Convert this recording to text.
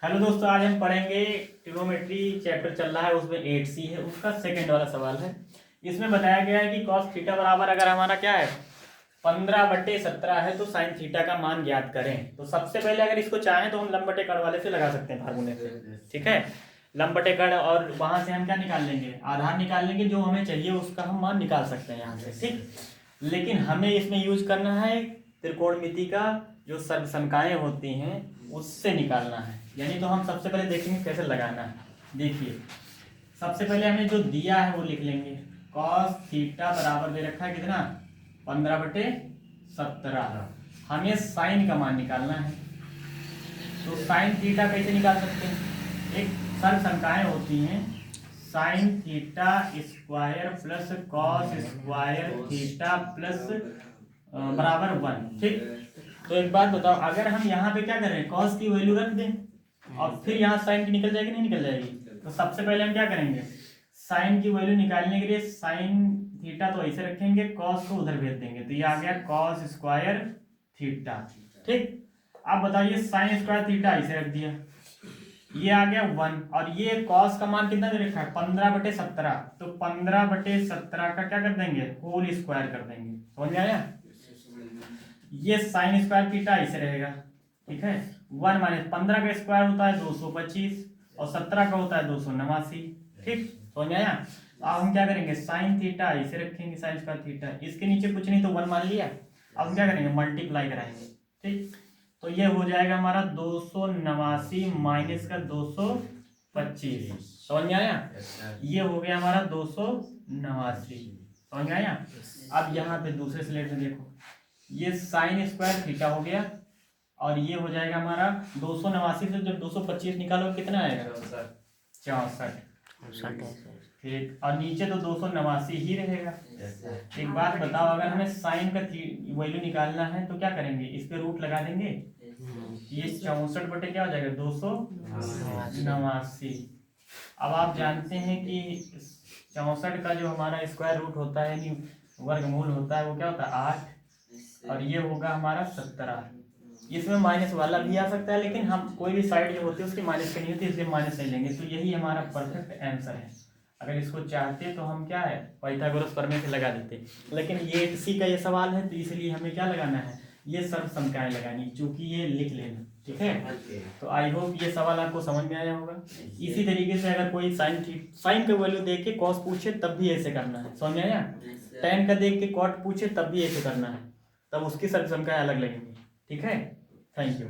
Hello दोस्तों, आज हम पढ़ेंगे ट्रिग्नोमेट्री चैप्टर चल रहा है, उसमें 8C है, उसका सेकंड वाला सवाल है। इसमें बताया गया है कि कॉस थीटा बराबर अगर हमारा क्या है 15/17 है तो साइन थीटा का मान ज्ञात करें। तो सबसे पहले अगर इसको चाहें तो हम लंब बटे कड़ वाले से लगा सकते हैं, फार्मूले से। ठीक है, लंब बटे कड़, और वहां से हम क्या निकाल लेंगे, आधार निकाल लेंगे, जो हमें चाहिए उसका हम मान निकाल सकते हैं यहाँ से। ठीक, लेकिन हमें इसमें यूज करना है त्रिकोणमिति का, जो सर्वसमकाएं होती हैं उससे निकालना है। यानी तो हम सबसे पहले देखेंगे कैसे लगाना है। देखिए, सबसे पहले हमें जो दिया है वो लिख लेंगे। कॉस थीटा बराबर दे रखा है कितना, 15/17। हमें साइन का मान निकालना है, तो साइन थीटा कैसे निकाल सकते हैं। एक सर्वसमकाएं होती हैं, sine theta square plus cos square theta plus बराबर 1। ठीक, तो एक बात बताओ, अगर हम यहाँ पे क्या करें, कॉस की वैल्यू रख दें और फिर यहाँ साइन की निकल जाएगी, नहीं निकल जाएगी। तो सबसे पहले हम क्या करेंगे, साइन की वैल्यू निकालने के लिए साइन थीटा तो ऐसे रखेंगे, कॉस को उधर भेज देंगे, तो ये आ गया कॉस स्क्वायर थीटा। ठीक, अब बताइए साइन स्क्वायर थीटा ऐसे रख दिया, ये आ गया 1, और ये कॉस का मान कितना दे रखा है 15/17। तो 15/17 का क्या कर देंगे, होल स्क्वायर कर देंगे। समझ में आया। ये साइन स्क्वायर थीटा ऐसे रहेगा। ठीक है, 1 माइनस 15 का स्क्वायर होता है 225 और 17 का होता है 289। ठीक, समझ में आया। तो अब हम क्या करेंगे, साइन थीटा ऐसे रखेंगे, साइन स्क्वायर थीटा, इसके नीचे कुछ नहीं तो 1 मान लिया। अब हम क्या करेंगे, मल्टीप्लाई कराएंगे। ठीक, तो ये हो जाएगा हमारा 289 माइनस का 225। समझ में आया। ये हो गया हमारा 289। समझ में आया। अब यहाँ पे दूसरे स्लेट में देखो, ये साइन स्क्वायर थीटा हो गया, और ये हो जाएगा हमारा 289 से जब 225 निकालो कितना आएगा, 64। ठीक, और नीचे तो 289 ही रहेगा। एक बात बताओ, अगर हमें साइन का वैल्यू निकालना है तो क्या करेंगे, इस पे रूट लगा देंगे, ये 64 बटे क्या हो जाएगा 289। अब आप जानते हैं कि 64 का जो हमारा स्क्वायर रूट होता है, यानी वर्गमूल होता है, वो क्या होता है 8, और ये होगा हमारा 17। इसमें माइनस वाला भी आ सकता है, लेकिन हम कोई भी साइड जो होती है उसकी माइनस करनी होती है, इसलिए माइनस नहीं लेंगे। तो यही हमारा परफेक्ट आंसर है। अगर इसको चाहते तो हम क्या है, पाइथागोरस प्रमेय से लगा देते, लेकिन ये 8C का ये सवाल है तो इसलिए हमें क्या लगाना है, ये सर्वसमकाएं लगानी, चूंकि ये लिख लेना। ठीक है, तो आई होप ये सवाल आपको समझ में आया होगा। इसी तरीके से अगर कोई साइन का वैल्यू देख के कॉस पूछे तब भी ऐसे करना है। समझ में आया। टेन का देख के कॉट पूछे तब भी ऐसे करना है, तब उसकी सर्वसमकाएं अलग लगेंगी। ठीक है, थैंक यू।